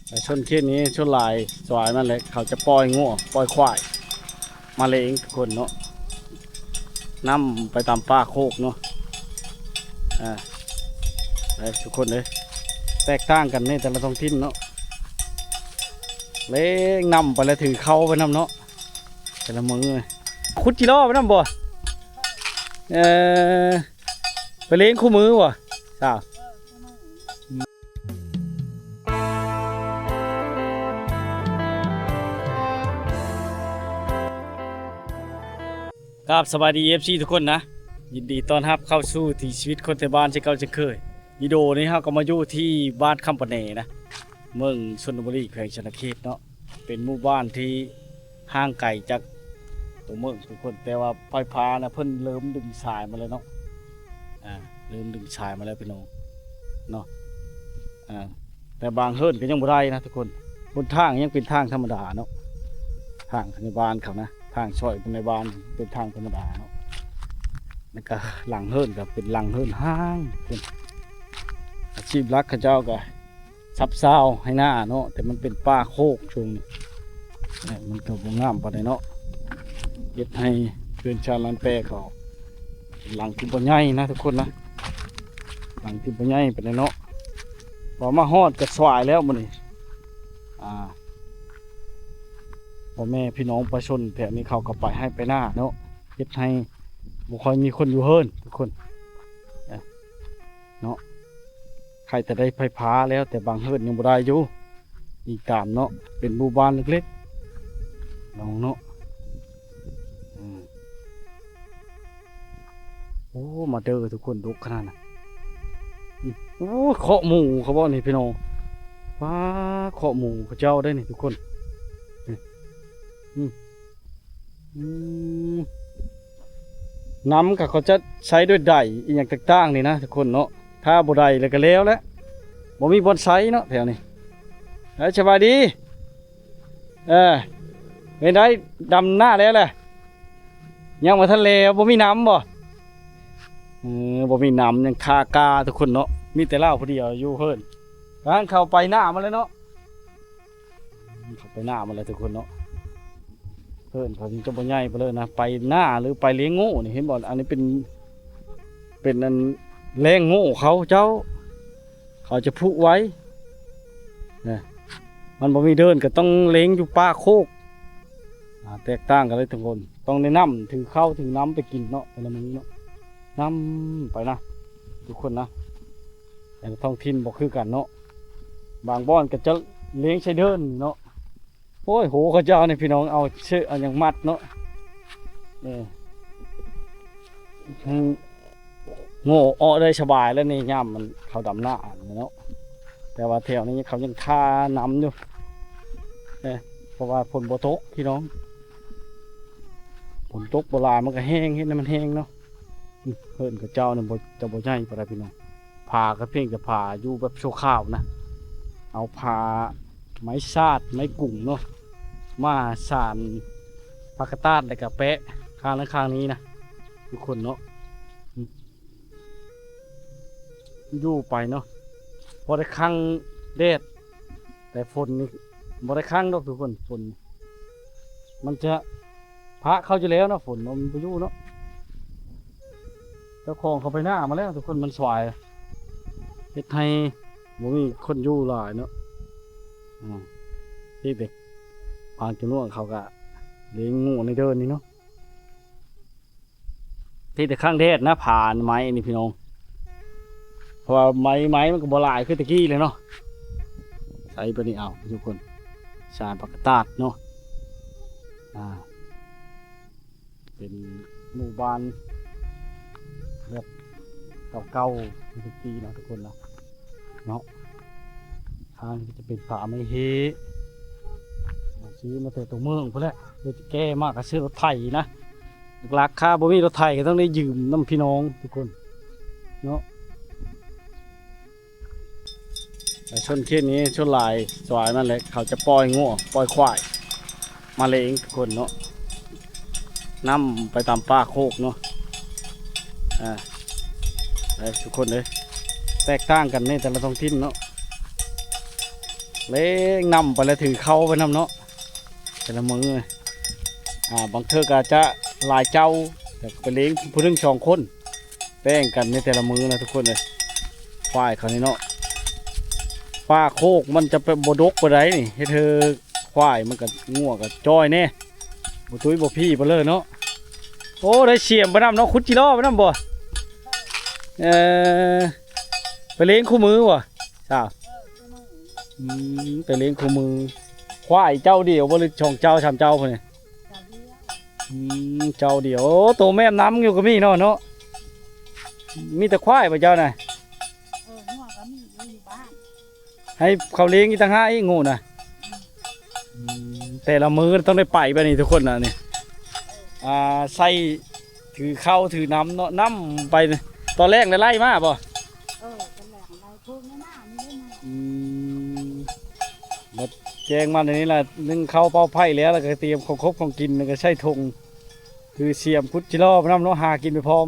แต่ชนเขตนี้ชนลายสวายมันเลยเขาจะปล่อยงัวปล่อยควายมาเลยเองทุกคนเนาะนำไปตามป่าโคกเนาะไปทุกคนเลยแตกต่างกันในแต่ละท้องถิ่นเนาะเล้งนำไปแล้วถือเข้าไปนำเนาะแต่ละมือเลยคุดจิโร่ไปนำบ่ไปเลี้ยงคู่มือวะจ้าครับสวัสดีFCทุกคนนะยินดีต้อนรับเข้าสู่ที่ชีวิตคนแต่บ้านที่เก่าจะเคยวิดีโอนี้เราก็มาอยู่ที่บ้านคำปะเนนะเมืองชลบุรีแขวงชนเขตเนาะเป็นหมู่บ้านที่ห่างไกลจากตัวเมืองทุกคนแต่ว่าไฟฟ้านะเพิ่นเริ่มดึงสายมาเลยเนาะเริ่มดึงสายมาแล้วพี่น้องเนาะแต่บางเฮิรนก็ยังบ่ได้นะทุกคนบนทางยังเป็นทางธรรมดาเนาะทางในบ้านเขานะทางซอยในบ้านเป็นทางธรรมดาเนาะแล้วก็หลังเฮิรนก็เป็นหลังเฮิรนห้างเป็นอาชีพหลักเขาเจ้าก็ซับเศร้าให้หน้าเนาะแต่มันเป็นป่าโคกช่วงนี้มันก็บ่งามปานใดเนาะเฮ็ดให้เพื่อนชาวลันแปเขาหลังที่บ่ใหญ่นะทุกคนนะหลังที่บ่ใหญ่ปานใดเนาะพอมาฮอดก็สวายแล้วมื้อนี้พ่อแม่พี่น้องประชาชนแถวนี้เขาก็ไปให้ไปหน้าเนาะเฮ็ดให้บ่ค่อยมีคนอยู่เฮิรนทุกคนเนาะใครจะได้ไฟฟ้าแล้วแต่บางเฮิรนยังบ่ได้อยู่อีกตามเนาะเป็นหมู่บ้านเล็กๆน้องเนาะโอ้มาเด้อทุกคนดุขนาดน่ะโอ้เคาะหมูเขาบอกนี่พี่น้องว้าเคาะหมูเขาเจ้าได้นี่ทุกคนน้ำกับเขาจะใช้ด้วยไดอีกอย่างต่างๆนี่นะทุกคนเนาะถ้าบ่ไดแล้วก็แล้วบ่มีบอนไซเนาะแถวนี้สบายดีเป็นได้ดำหน้าแล้วแหละยังมาทะเลบ่มีน้ำบ่มีน้ำยังคากาทุกคนเนาะมีแต่เหล้าพอดีอยู่เพิ่นการเข้าไปหน้ามาเลยเนาะเข้าไปหน้ามาเลยทุกคนเนาะเพิ่นเขาจะบ่ใหญ่ไปเลยนะไปหน้าหรือไปเลี้ยงโง่นี่เห็นบ่อันนี้เป็นอันแรงโง่เขาเจ้าเขาจะพุไว้เนี่ยมันบ่มีเดินก็ต้องเลี้ยงอยู่ป่าโคกแตกต่างกันเลยทุกคนต้องได้น้ำถือข้าวถือน้ำไปกินเนาะแต่ละมื้อเนาะน้ำไปนะทุกคนนะแต่ท้องถิ่นบอกคือกันเนาะบางบ้านก็จะเลี้ยงใช้เดินเนาะโอ้ยโหเขาเจ้าเนี่ยพี่น้องเอาเชือกเอาอย่างมัดเนาะโง่อ้อได้สบายแล้วนี่ย่ำมันเขาดำหน้าเนาะแต่ว่าแถวนี้เขายังท่าน้ำอยู่เพราะว่าฝนบ่ตกพี่น้องฝนตกโบราณมันก็แห้งเห็นมันแห้งเนาะเพิ่นกับเจ้าเนี่ยจะบ่ใหญ่ปานใดพี่น้องผ่าก็เพียงจะผ่าอยู่แบบโชว์ข้าวนะเอาผ่าไม้ซาดไม้กุ่งเนาะมาสานปากกาตาดแล้วก็แปะข้างนั้นข้างนี้นะทุกคนเนาะอยู่ไปเนาะพอได้ข้างแดดแต่ฝนนี่บ่ได้ข้างดอกทุกคนฝนมันจะพระเข้าจะแล้วเนาะฝนมันไปอยู่เนาะเจ้าของเขาไปหน้ามาแล้วทุกคนมันสวายเฮ็ดให้บ่มีคนอยู่หลายเนาะที่เด็กบางจำนวนเขาก็เลี้ยงงูในเดินนี่เนาะที่แต่ข้างแดดนะผ่านไม้นี่พี่น้องเพราะว่าไม้มันก็บ่หลายคือตะกี้เลยเนาะใส่ไปนี่เอาทุกคนสารปากกาตาดเนาะเป็นหมู่บ้านแบบเก่าๆทุกปีนะทุกคนนะเนาะทางจะเป็นผาไม้เฮซื้อมาแต่ตัวเมืองเพื่อแหละเพื่อจะแก้มากกับซื้อรถไถนะราคาบ่มีรถไถก็ต้องได้ยืมน้ำพี่น้องทุกคนเนาะแต่ชนเขตนี้ชนลายสวายมันเลยเขาจะปล่อยงัวปล่อยควายมาเลยเองทุกคนเนาะนำไปตามป่าโคกเนาะทุกคนเลยแตกต่างกันในแต่ละท้องถิ่นเนาะ เล้งนำไปแล้วถือเข้าไปนำเนาะแต่ละมือบางเทื่อก็จะหลายเจ้าแต่ไปเลี้ยงผู้ถึง2 คนแป้งกันในแต่ละมือนะทุกคนเลยควายเขานี่เนาะป้าโคกมันจะไปบดกไปไหนนี่ให้เธอควายมันก็ง่วกับจ้อยแน่บ่ตุ้ยบ่พี่บ่เลยเนาะโอ้ได้เสียมไปนำเนาะคุดจิโร่ไปนำบ่เออไปเลี้ยงคู่มือวะจ้าไปเลี้ยงคู่มือควายเจ้าเดียวบ่หรือ2 เจ้า 3 เจ้าพุ่นนี่เจ้าเดียวโตแม่น้ำอยู่ก็มีเนาะมีแต่ควายป่ะเจ้าน่ะหัวก็มีอยู่บ้าน ให้เขาเลี้ยงอีกต่างหากอีกงูน่ะแต่ละมือต้องได้ไปไปนี่ทุกคนน่ะนี่ใส่ถือเข้าถือน้ำเนาะน้ำไปตอนแรกไล่มาป่ะเป็นแหล่งอะไรพวกนี้น่านี่ได้มามาแจงมาในนี้แหละนึ่งเข้าเป้าไผ่แล้วก็เตรียมของครบของกินก็ใช้ธงคือเสียมพุทธจิโร่น้ำเนาะหากินไปพร้อม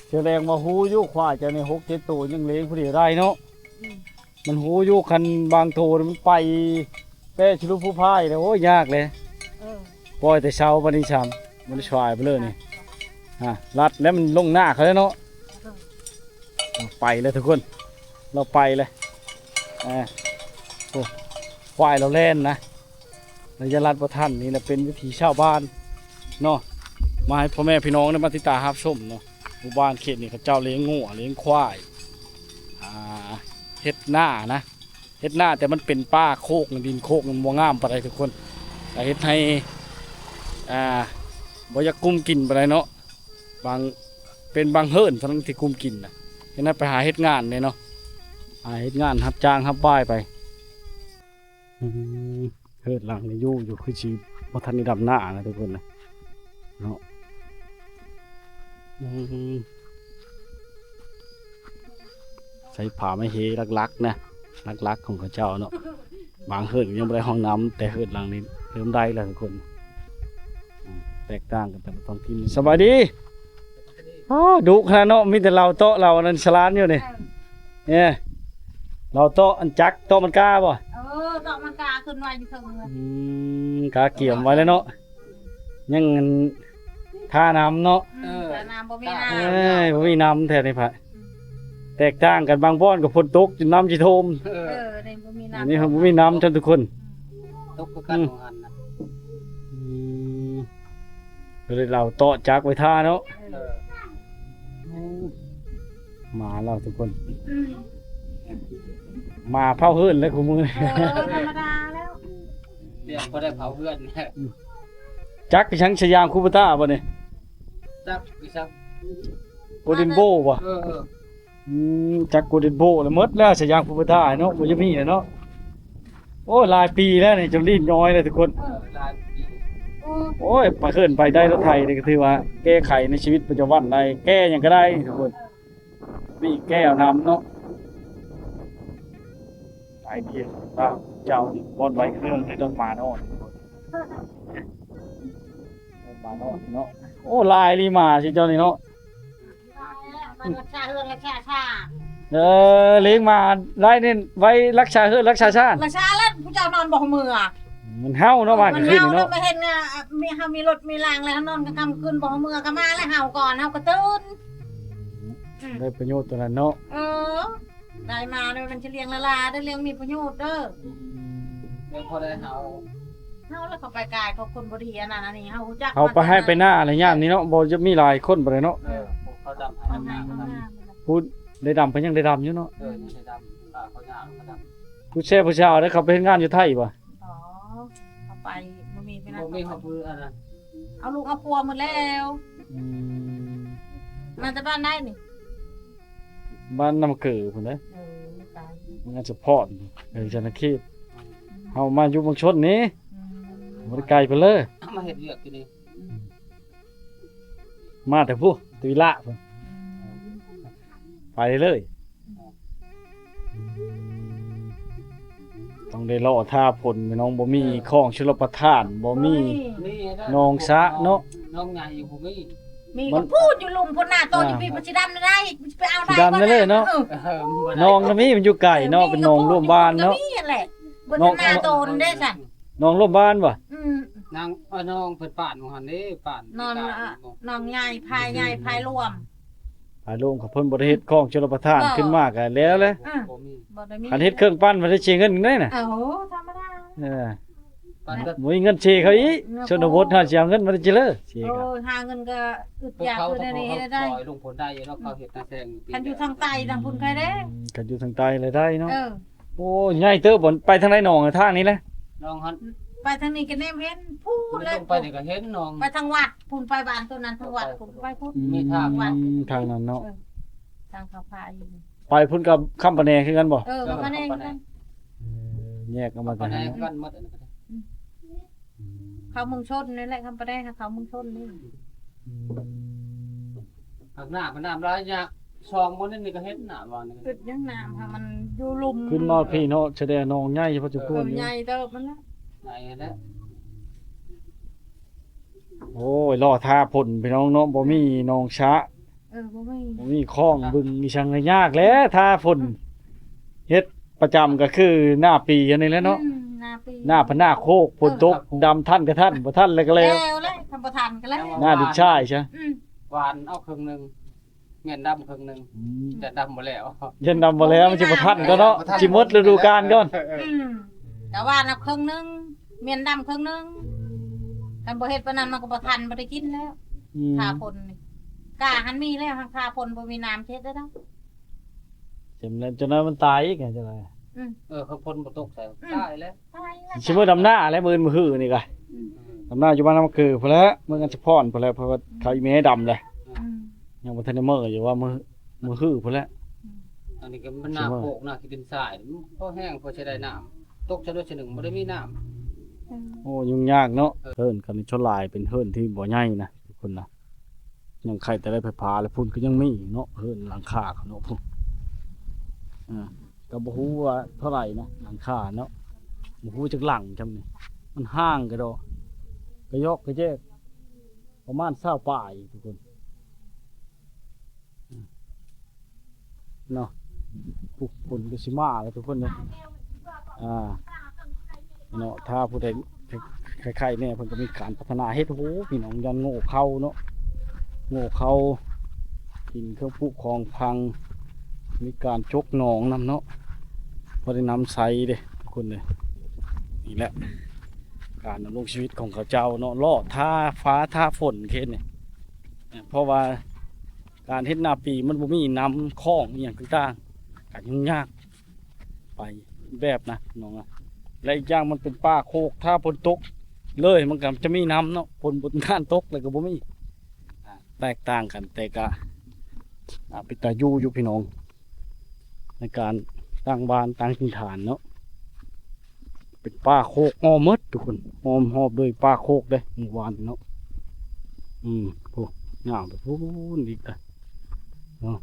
เจอแรงมาหูยุควายจะใน6 7 ตัวยังเลี้ยงผู้เดียวได้เนาะมันหูยุคันบางโถมันไปแป้ชิลุผู้พายแล้วโอ้ยยากเลยปล่อยแต่เช้าวันนี้ช้ำมันชวายไปเลยนี่รัดแล้วมันลงหน้าเขาแล้วเนาะไปเลยทุกคนเราไปเลยควายเราเล่นนะเราจะรัดประทันนี่นะเป็นวิถีชาวบ้านเนาะมาให้พ่อแม่พี่น้องได้มาติดตามรับชมเนาะหมู่บ้านเขตนี่เขาเจ้าเลี้ยงงัวเลี้ยงควายเฮ็ดหน้านะเฮ็ดหน้าแต่มันเป็นป้าโคกดินโคกมันบ่งามปานใดทุกคนแต่เฮ็ดให้บ่อยากกุมกินปานใดเนาะเป็นบางเฮิร์นเท่านั้นที่กุมกินนะเฮ็ดให้ไปหาเฮ็ดงานเนี่ยเนาะเฮ็ดงานรับจ้างรับบ้ายไปเฮิร์นหลังนี่อยู่คือสิบ่ทันได้ดำหน้านะทุกคนนะเนาะใส่ผ้าไม่เฮลักๆนะลักๆของเขาเจ้าเนาะบางเฮิร์นยังไม่ได้ห้องน้ำแต่เฮิร์นหลังนี้เริ่มได้แล้วทุกคนแตกต่างกันแต่ละท้องถิ่นสบายดีดุขนาดเนาะมีแต่เราโต๊ะเรานั่นสลานอยู่เนี่ยเราโต๊ะอันจักโต๊ะมันกล้าป่ะโต๊ะมันกล้าขึ้นไว้อยู่เทิงเลยกล้าเกี่ยมไว้แล้วเนาะยังท่าน้ำเนาะท่าน้ำบ่มีน้ำบ่มีน้ำแถวนี้พะแตกต่างกันบางบ้อนกับฝนตกจนน้ำจิโทมนี่บ่มีน้ำอันนี้ครับบ่มีน้ำจนทุกคนตกกันของอันนะเลยเราโต๊ะจักไว้ท่าเนาะมาเราทุกคนมาเผาเฮือนแล้วคุณมือธรรมดาแล้วเรียกก็ได้เผาเพื่อนจักไปชังชยามคูปต้าป่ะเนี่ยจักไปซักโกลเด้นโบป่ะจักโกลเด้นโบแล้วมดแล้วชยามคูปต้าเนาะบ่จะมีเนาะโอ้หลายปีแล้วนี่จนลิ้นย้อยเลยทุกคนโอ้ยไปเขื่อนไปได้รถไทยนี่ก็ถือว่าแก้ไขในชีวิตประจำวันได้แก้อย่างก็ได้ทุกคนมีแก้วน้ำเนาะไอเดียเจ้าบอลไว้เครื่องให้ต้องมาโน่นมาโน่นเนาะโอ้ลายลีมาสิเจ้านี่เนาะมันรักษาเฮือนรักษาชาติเลี้ยงมาได้เนี่ยไว้รักษาเฮือนรักษาชาติรักษาแล้วผู้เจ้านอนบ่มือมันเห่าเนาะบ้านก็ขึ้นเนาะไปเห็นมีรถมีรางแล้วนอนก็กำคืนบ่มือก็มาแล้วเห่าก่อนเห่าก็ตื่นได้ประโยชน์ตัวนั้นเนาะได้มาเด้อมันจะเลี้ยงละลาได้เลี้ยงมีประโยชน์เด้อเดี๋ยวพอได้เห่าแล้วเขาไปกายเขาคนบ่ดีอันนั้นอันนี้เห่าจักเขาไปให้ไปหน้าอะไรย่านนี้เนาะบ่จะมีหลายคนบ่ได้เนาะเขาดำให้พูดได้ดำเพิ่นยังได้ดำอยู่เนาะได้ดำเขาหยาบเขาดำผู้แช่ผู้ชาวได้เขาไปเฮ็ดงานอยู่ไทยบ่เขาไปบ่มีไปนั่นบ่มีเขาพูดอันนั้นเอาลูกเอาปัวหมดแล้วมาจากบ้านได้นี่บ้านน้ำเกลือพุ่นเด้มันจะพอดจันทเขตเฮามาอยู่บางชนนี้บ่ได้ไกลไปเลยมาเฮ็ดเวียกอยู่นี่มาแต่ผู้ตุยละพุ่นไปเลยต้องได้รอท่าผลน้องบ่มีของชลประทานบ่มีน้องสะเนาะน้องใหญ่บ่มี มีก็พูดอยู่ลุมคนหน้าโตอยู่พี่บ่สิดำได้ไปเอาได้ ดำนั่นเลยเนาะ นองก็มีมันอยู่ไกลเนาะเป็นนองร่วมบ้านเนาะ ก็มีแหละบ่หน้าโตนได้ซั่น นองร่วมบ้านบ่ นางน้องเพิ่นป่านของหันนี่ป่าน นอนใหญ่พายใหญ่พายรวม หาลงกับเพิ่นบ่ได้เฮ็ดของชลประทานขึ้นมากก็แล้วแหละ บ่มี บ่ได้มี คันเฮ็ดเครื่องปั้นมันได้เชียเงินได้น่ะ โอ้โหธรรมดา เออ ป่านก็ บ่มีเงินเชเขาอีกชนบทเฮาสิเอาเงินมาได้เจริญเช โอ้ ก็ ยหาเงินก็อึด พวก อยาก เขา คือ ถ้า ใน เขา นี้ได้ ปล่อยลงผลได้แล้วเขาเฮ็ดนาแซง คันอยู่ทางใต้ทางพุ่นใครเด้ กันอยู่ทางใต้เลยได้เนาะ เออ โอ้ใหญ่เติบบ่ไปทางไหนหนองทางนี้แหละ น้องหัน ไปทางนี้ก็แนมเห็นพูดเล ล ย งไปนี่ก็เห็นน้อง ไปทางวัดพุ่นไปบ้านตัวนั้นทางวัดพุ่นไปพุ่น มีทาง ทางนั้นเนาะ ทางเขาพาอยู่ ไปพุ่นกับคำปะแหนคือกันบ่ เออก็มาแน่กัน แยกออกมา ปา กัน น ไหน เนาะ กันหมดอันนั้นก็ได้ เขาเมึงชนนี่แหละคำประได้ค่ะเขาเมึงชนนี่ หักหน้ามันน้ำร้ายยากซองบ่นี่ก็เห็นหน้าว่านี่ อึดยังน้ำค่ะมันอยู่ลุม ขึ้นมาพี่เนาะแสดงหนองใหญ่พอจะพูด ใหญ่เติบมันละ ไหนแล้ว โอ้ยล่อท่าพ่นพี่น้องเนาะบ่มีหนองช้า บ่มี บ่มีคลองบึงมีชังก็ยากแหล้วท่าพ่นเฮ็ดประจำก็คือหน้าปีอันนี้แหละเนาะ นาปี หน้าพะหน้าโคกฝนตกดำท่านก็ท่านบ่ท่านแล้วก็แล้ว เลยทำประทานกันแล้ว หน้าดินชายใช่ หวานเอาครึ่งนึงแม่นดำครึ่งนึงจะดำบ่แล้ว ยันดำบ่แล้วมันสิบ่ทันก็เนาะสิหมดฤดูกาลก่อน แต่ว่านับครึ่งนึงเมียนดำครึ่งนึงกันบ่เฮ็ดปานนั้นมันก็บ่ทันบ่ได้กินแล้วคาพลนี่กาหันมีแล้วคาพลบ่มีน้ำเช็ดได้ดอก จำนั้นจนนั้นมันตายอีกไงจังได๋ เขาพ่นบ่ตกใส่ได้แล้ว ตายแล้ว สิมื้อดำหน้าแล้วมื้อมื้อฮื้อนี่ก็ดำหน้าอยู่บ้านน้ำคือพุ่นแหล้วมื้อกันสิพรพุ่นแหล้วเพราะว่าเขาอีแม่ดำเลยยังบ่ทันได้มื้ออยู่ว่ามื้อฮื้อพุ่นแหล้ว อันนี้ก็มันน้ำโขกน้ำที่ดินทรายพอแห้งพอใช้ได้น้ำตกชะด้วยชะหนึ่งบ่ได้มีน้ำ โอ้ยุ่งยากเนาะเฮิ่นกันชนลายเป็นเฮิ่นที่บ่ใหญ่นะทุกคนนะยังใครแต่ได้ไฟฟ้าแล้วพุ่นก็ยังมีเนาะเฮิ่นหลังคาเขาเนาะพุ่นก็บ่ฮู้ว่าเท่าไหร่นะหลังคาเนาะบ่ฮู้จักหลังจำนี่มันห่างก็ดอกก็ยอกก็แยกประมาณ20ป่ายทุกคนเนาะปุกฝนก็สิมาแล้วทุกคนเนาะเนาะถ้าผู้ใดคล้ายๆเนี่ยเพิ่นก็มีการพัฒนาเฮ็ดโหพี่น้องยันโง่เข้าเนาะโง่เข้ากินเครื่องผูกของพังมีการจกหนองนำเนาะบ่ได้น้ำใสเด้ทุกคนเลยนี่แหละการดำรงชีวิตของเขาเจ้าเนาะล่อท่าฟ้าท่าฝนเฮ็ดนี่เพราะว่าการเฮ็ดนาปีมันบ่มีน้ำคลองอหย่างต่างๆก็ยุ่งยากไปแบบนะน้องอะและอีกอย่างมันเป็นป่าโคกถ้าฝนตกเลยมันก็จะมีน้ำเนาะฝนบนด้านตกเลยก็บ่มีแตกต่างกันแต่ก็เป็นตาอยู่พี่น้องในการตั้งบ้านตั้งถิ่นฐานเนาะเป็นป่าโคกงอมดทุกคนหอมด้วยป่าโคกเด้หมู่บ้านเนาะพวกงามแบบพูนอีกเนาะ